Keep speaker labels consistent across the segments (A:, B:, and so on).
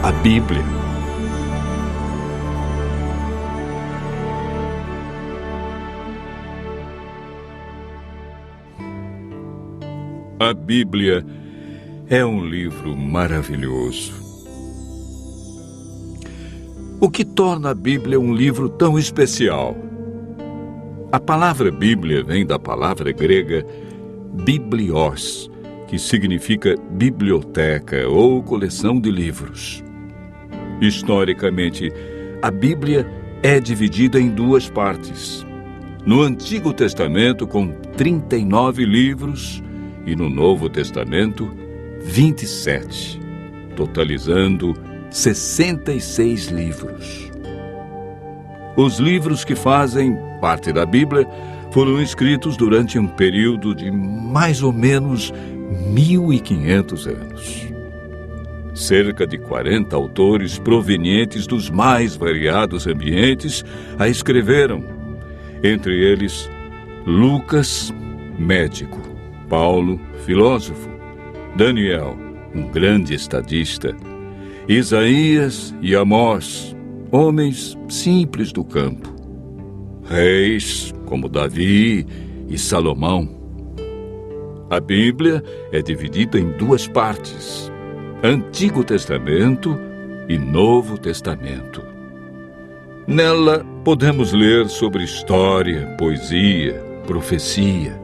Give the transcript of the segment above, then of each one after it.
A: a Bíblia. A Bíblia é um livro maravilhoso. O que torna a Bíblia um livro tão especial? A palavra Bíblia vem da palavra grega biblios, que significa biblioteca ou coleção de livros. Historicamente, a Bíblia é dividida em duas partes. No Antigo Testamento, com 39 livros, e no Novo Testamento, 27, totalizando 66 livros. Os livros que fazem parte da Bíblia foram escritos durante um período de mais ou menos 1.500 anos. Cerca de 40 autores provenientes dos mais variados ambientes a escreveram. Entre eles, Lucas, médico; Paulo, filósofo; Daniel, um grande estadista; Isaías e Amós, homens simples do campo; reis como Davi e Salomão. A Bíblia é dividida em duas partes: Antigo Testamento e Novo Testamento. Nela podemos ler sobre história, poesia, profecia,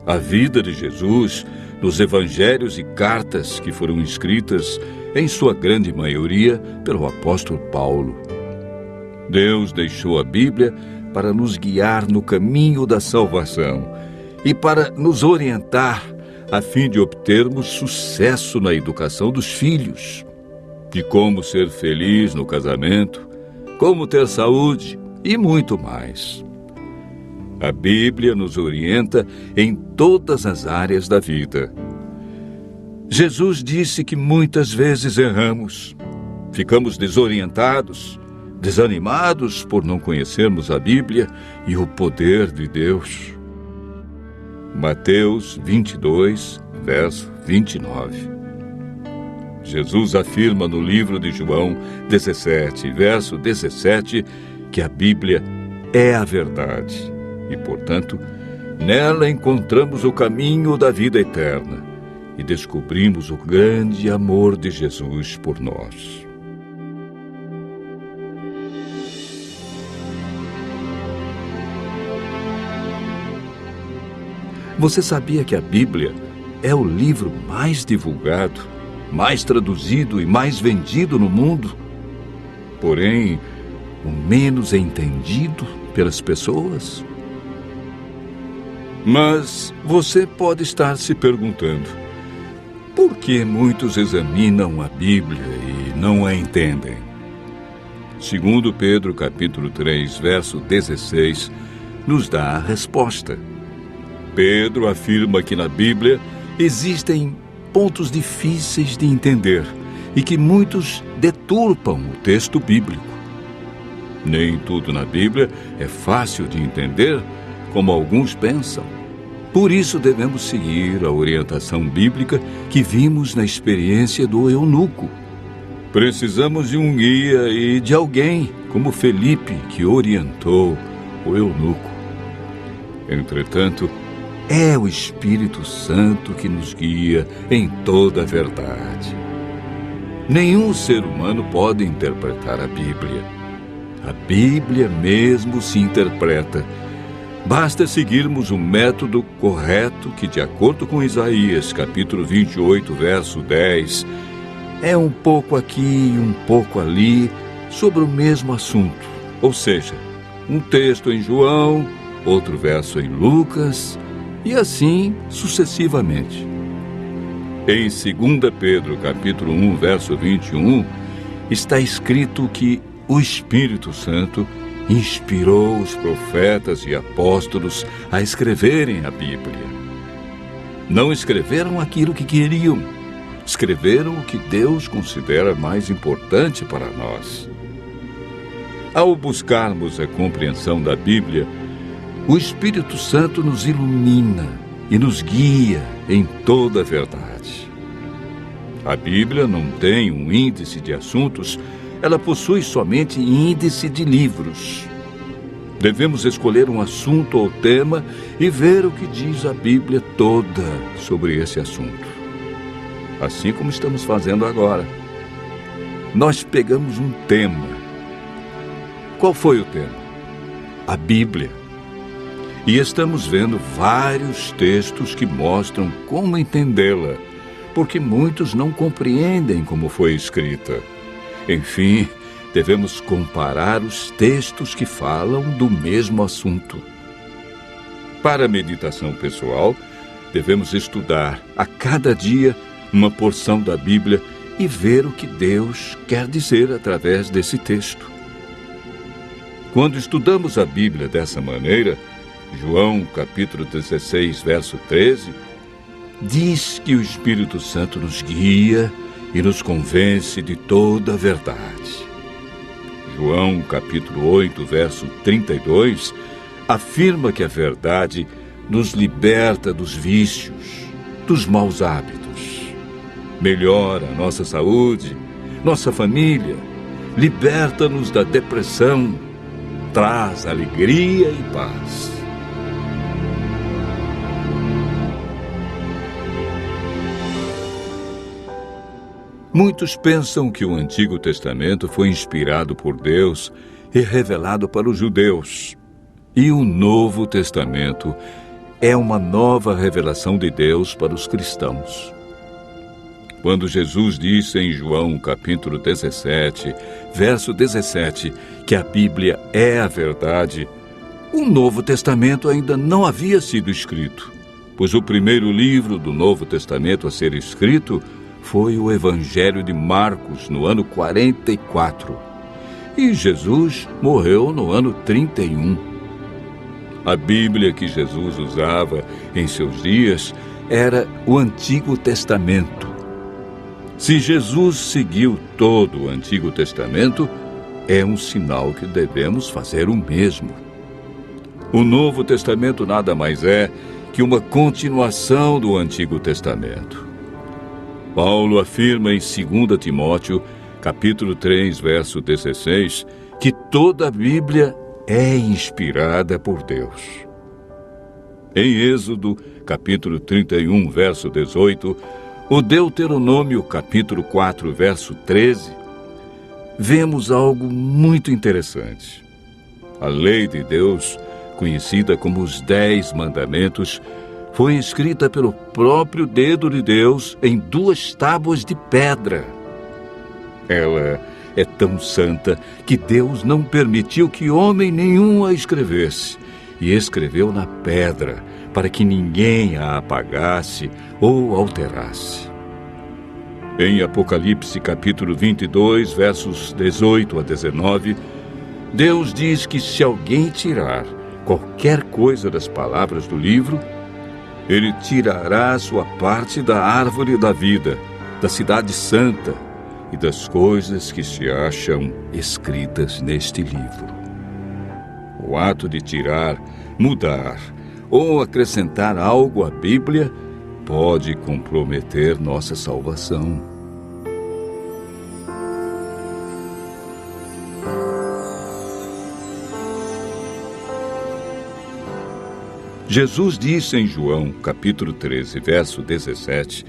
A: a vida de Jesus nos evangelhos e cartas que foram escritas, em sua grande maioria, pelo apóstolo Paulo. Deus deixou a Bíblia para nos guiar no caminho da salvação e para nos orientar a fim de obtermos sucesso na educação dos filhos, de como ser feliz no casamento, como ter saúde e muito mais. A Bíblia nos orienta em todas as áreas da vida. Jesus disse que muitas vezes erramos, ficamos desorientados, desanimados por não conhecermos a Bíblia e o poder de Deus. Mateus 22, verso 29. Jesus afirma no livro de João 17, verso 17, que a Bíblia é a verdade. E, portanto, nela encontramos o caminho da vida eterna e descobrimos o grande amor de Jesus por nós. Você sabia que a Bíblia é o livro mais divulgado, mais traduzido e mais vendido no mundo? Porém, o menos entendido pelas pessoas? Mas você pode estar se perguntando: por que muitos examinam a Bíblia e não a entendem? Segundo Pedro, capítulo 3, verso 16, nos dá a resposta. Pedro afirma que na Bíblia existem pontos difíceis de entender e que muitos deturpam o texto bíblico. Nem tudo na Bíblia é fácil de entender, como alguns pensam. Por isso devemos seguir a orientação bíblica que vimos na experiência do eunuco. Precisamos de um guia e de alguém como Felipe, que orientou o eunuco. Entretanto, é o Espírito Santo que nos guia em toda a verdade. Nenhum ser humano pode interpretar a Bíblia. A Bíblia mesmo se interpreta. Basta seguirmos o método correto que, de acordo com Isaías, capítulo 28, verso 10, é um pouco aqui e um pouco ali sobre o mesmo assunto. Ou seja, um texto em João, outro verso em Lucas, e assim sucessivamente. Em 2 Pedro, capítulo 1, verso 21, está escrito que o Espírito Santo inspirou os profetas e apóstolos a escreverem a Bíblia. Não escreveram aquilo que queriam, escreveram o que Deus considera mais importante para nós. Ao buscarmos a compreensão da Bíblia, o Espírito Santo nos ilumina e nos guia em toda a verdade. A Bíblia não tem um índice de assuntos, ela possui somente índice de livros. Devemos escolher um assunto ou tema e ver o que diz a Bíblia toda sobre esse assunto. Assim como estamos fazendo agora. Nós pegamos um tema. Qual foi o tema? A Bíblia. E estamos vendo vários textos que mostram como entendê-la, porque muitos não compreendem como foi escrita. Enfim, devemos comparar os textos que falam do mesmo assunto. Para a meditação pessoal, devemos estudar a cada dia uma porção da Bíblia e ver o que Deus quer dizer através desse texto. Quando estudamos a Bíblia dessa maneira, João capítulo 16, verso 13, diz que o Espírito Santo nos guia e nos convence de toda a verdade. João capítulo 8, verso 32, afirma que a verdade nos liberta dos vícios, dos maus hábitos, melhora nossa saúde, nossa família, liberta-nos da depressão, traz alegria e paz. Muitos pensam que o Antigo Testamento foi inspirado por Deus e revelado para os judeus. E o Novo Testamento é uma nova revelação de Deus para os cristãos. Quando Jesus disse em João capítulo 17, verso 17, que a Bíblia é a verdade, o Novo Testamento ainda não havia sido escrito, pois o primeiro livro do Novo Testamento a ser escrito foi o Evangelho de Marcos, no ano 44. E Jesus morreu no ano 31. A Bíblia que Jesus usava em seus dias era o Antigo Testamento. Se Jesus seguiu todo o Antigo Testamento, é um sinal que devemos fazer o mesmo. O Novo Testamento nada mais é que uma continuação do Antigo Testamento. Paulo afirma em 2 Timóteo, capítulo 3, verso 16, que toda a Bíblia é inspirada por Deus. Em Êxodo, capítulo 31, verso 18, o Deuteronômio, capítulo 4, verso 13, vemos algo muito interessante. A lei de Deus, conhecida como os 10 Mandamentos, foi escrita pelo próprio dedo de Deus em 2 tábuas de pedra. Ela é tão santa que Deus não permitiu que homem nenhum a escrevesse, e escreveu na pedra, para que ninguém a apagasse ou alterasse. Em Apocalipse capítulo 22, versos 18 a 19, Deus diz que se alguém tirar qualquer coisa das palavras do livro, Ele tirará a sua parte da árvore da vida, da cidade santa e das coisas que se acham escritas neste livro. O ato de tirar, mudar ou acrescentar algo à Bíblia pode comprometer nossa salvação. Jesus disse em João, capítulo 13, verso 17,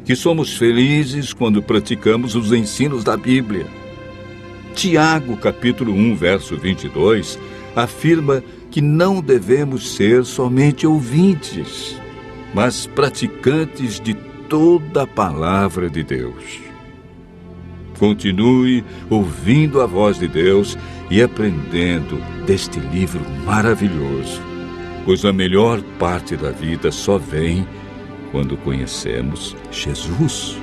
A: que somos felizes quando praticamos os ensinos da Bíblia. Tiago, capítulo 1, verso 22, afirma que não devemos ser somente ouvintes, mas praticantes de toda a palavra de Deus. Continue ouvindo a voz de Deus e aprendendo deste livro maravilhoso, pois a melhor parte da vida só vem quando conhecemos Jesus.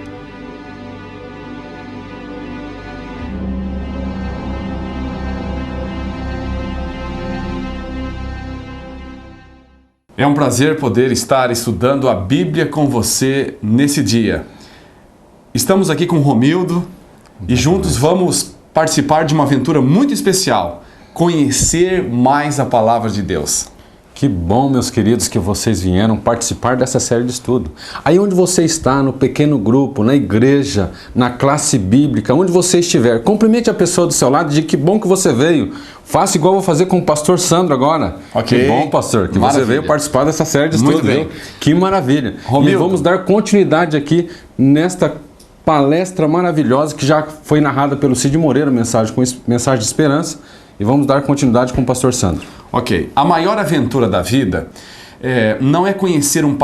B: É um prazer poder estar estudando a Bíblia com você nesse dia. Estamos aqui com o Romildo e juntos vamos participar de uma aventura muito especial, conhecer mais a Palavra de Deus. Que bom, meus queridos, que vocês vieram participar dessa série de estudo. Aí onde você está, no pequeno grupo, na igreja, na classe bíblica, onde você estiver, cumprimente a pessoa do seu lado, diga que bom que você veio. Faça igual eu vou fazer com o pastor Sandro agora.
C: Ok.
B: Que bom, pastor, que
C: Maravilha.
B: você veio participar dessa série de estudo.
C: Muito bem.
B: Viu? Que maravilha.
C: Romildo.
B: E vamos dar continuidade aqui nesta palestra maravilhosa que já foi narrada pelo Cid Moreira, mensagem de esperança. E vamos dar continuidade com o pastor Sandro.
C: Ok. A maior aventura da vida não é conhecer um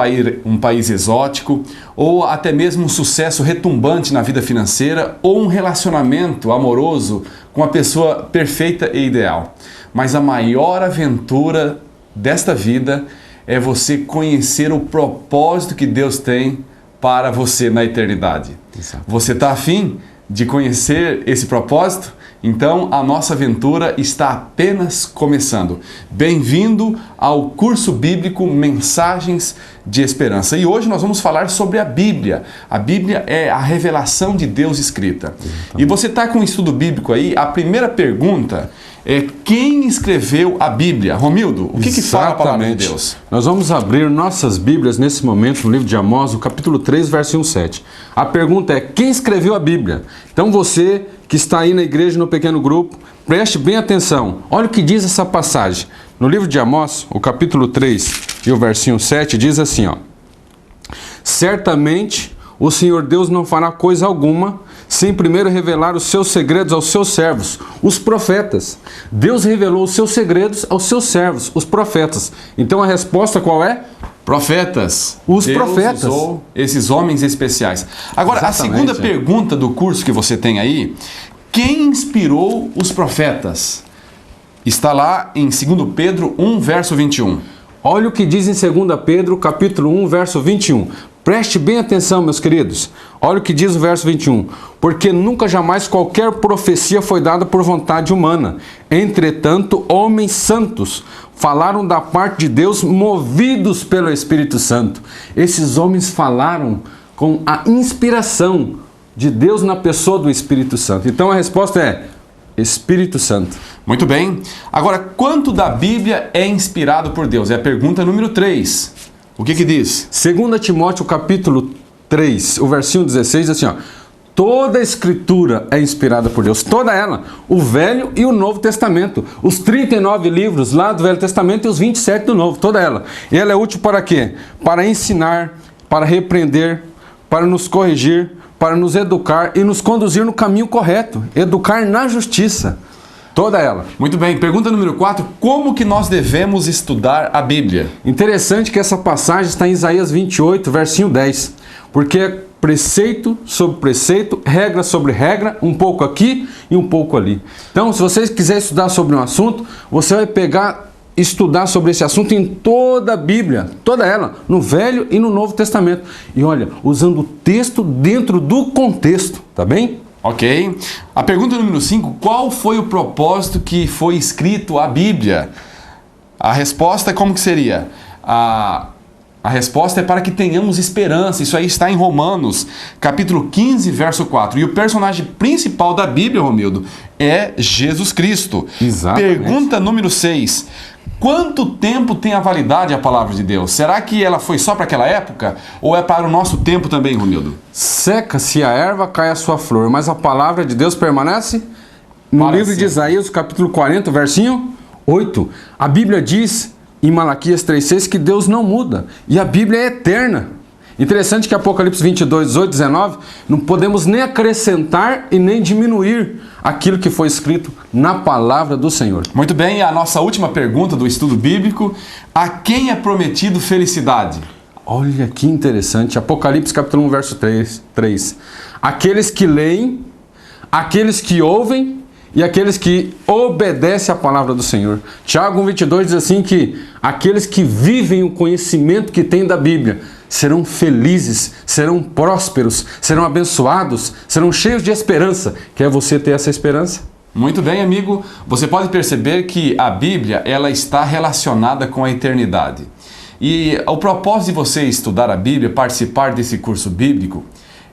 C: país exótico ou até mesmo um sucesso retumbante na vida financeira ou um relacionamento amoroso com a pessoa perfeita e ideal. Mas a maior aventura desta vida é você conhecer o propósito que Deus tem para você na eternidade.
B: Exato.
C: Você está afim de conhecer esse propósito? Então, a nossa aventura está apenas começando. Bem-vindo ao curso bíblico Mensagens de Esperança. E hoje nós vamos falar sobre a Bíblia. A Bíblia é a revelação de Deus escrita. E você está com um estudo bíblico aí? A primeira pergunta é: quem escreveu a Bíblia? Romildo, o que fala a palavra de Deus?
B: Nós vamos abrir nossas Bíblias nesse momento no livro de Amós, no capítulo 3, verso 1-7. A pergunta é: quem escreveu a Bíblia? Então você que está aí na igreja, no pequeno grupo, preste bem atenção. Olha o que diz essa passagem. No livro de Amós, o capítulo 3 e o versinho 7, diz assim, ó: certamente o Senhor Deus não fará coisa alguma sem primeiro revelar os seus segredos aos seus servos, os profetas. Deus revelou os seus segredos aos seus servos, os profetas. Então a resposta qual é?
C: Profetas.
B: Os
C: Deus
B: profetas.
C: usou esses homens especiais. Agora,
B: Exatamente.
C: a segunda pergunta do curso que você tem aí: quem inspirou os profetas? Está lá em 2 Pedro 1, verso 21.
B: Olha o que diz em 2 Pedro, capítulo 1, verso 21. Preste bem atenção, meus queridos. Olha o que diz o verso 21. Porque nunca jamais qualquer profecia foi dada por vontade humana. Entretanto, homens santos falaram da parte de Deus, movidos pelo Espírito Santo. Esses homens falaram com a inspiração de Deus na pessoa do Espírito Santo. Então a resposta é Espírito Santo.
C: Muito bem. Agora, quanto da Bíblia é inspirado por Deus? É a pergunta número 3. O que diz?
B: 2 Timóteo capítulo 3, o versinho 16, diz assim, ó: toda a escritura é inspirada por Deus, toda ela, o Velho e o Novo Testamento, os 39 livros lá do Velho Testamento e os 27 do Novo, toda ela. E ela é útil para quê? Para ensinar, para repreender, para nos corrigir, para nos educar e nos conduzir no caminho correto, educar na justiça. Toda ela.
C: Muito bem. Pergunta número 4. Como que nós devemos estudar a Bíblia?
B: Interessante que essa passagem está em Isaías 28, versinho 10. Porque é preceito sobre preceito, regra sobre regra, um pouco aqui e um pouco ali. Então, se você quiser estudar sobre um assunto, você vai estudar sobre esse assunto em toda a Bíblia, toda ela, no Velho e no Novo Testamento. E olha, usando o texto dentro do contexto, tá bem?
C: Ok. A pergunta número 5. Qual foi o propósito que foi escrito a Bíblia? A resposta como que seria? A resposta é para que tenhamos esperança. Isso aí está em Romanos, capítulo 15, verso 4. E o personagem principal da Bíblia, Romildo, é Jesus Cristo.
B: Exatamente.
C: Pergunta número 6. Quanto tempo tem a validade a palavra de Deus? Será que ela foi só para aquela época? Ou é para o nosso tempo também, Romildo?
B: Seca-se a erva, cai a sua flor, mas a palavra de Deus permanece? No
C: Para
B: livro de
C: sempre.
B: Isaías, capítulo 40, versinho 8. A Bíblia diz, em Malaquias 3,6, que Deus não muda. E a Bíblia é eterna. Interessante que Apocalipse 22, 18, 19, não podemos nem acrescentar e nem diminuir aquilo que foi escrito na palavra do Senhor.
C: Muito bem, a nossa última pergunta do estudo bíblico: a quem é prometido felicidade?
B: Olha que interessante, Apocalipse capítulo 1, verso 3. Aqueles que leem, aqueles que ouvem e aqueles que obedecem à palavra do Senhor. Tiago 1,22 diz assim que aqueles que vivem o conhecimento que tem da Bíblia serão felizes, serão prósperos, serão abençoados, serão cheios de esperança. Quer você ter essa esperança?
C: Muito bem, amigo. Você pode perceber que a Bíblia ela está relacionada com a eternidade. E o propósito de você estudar a Bíblia, participar desse curso bíblico,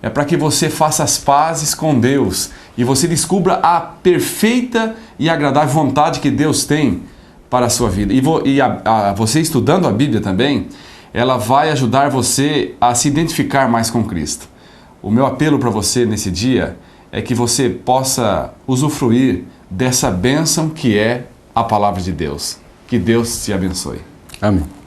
C: é para que você faça as pazes com Deus e você descubra a perfeita e agradável vontade que Deus tem para a sua vida. Você estudando a Bíblia também, ela vai ajudar você a se identificar mais com Cristo. O meu apelo para você nesse dia é que você possa usufruir dessa bênção que é a palavra de Deus. Que Deus te abençoe.
B: Amém.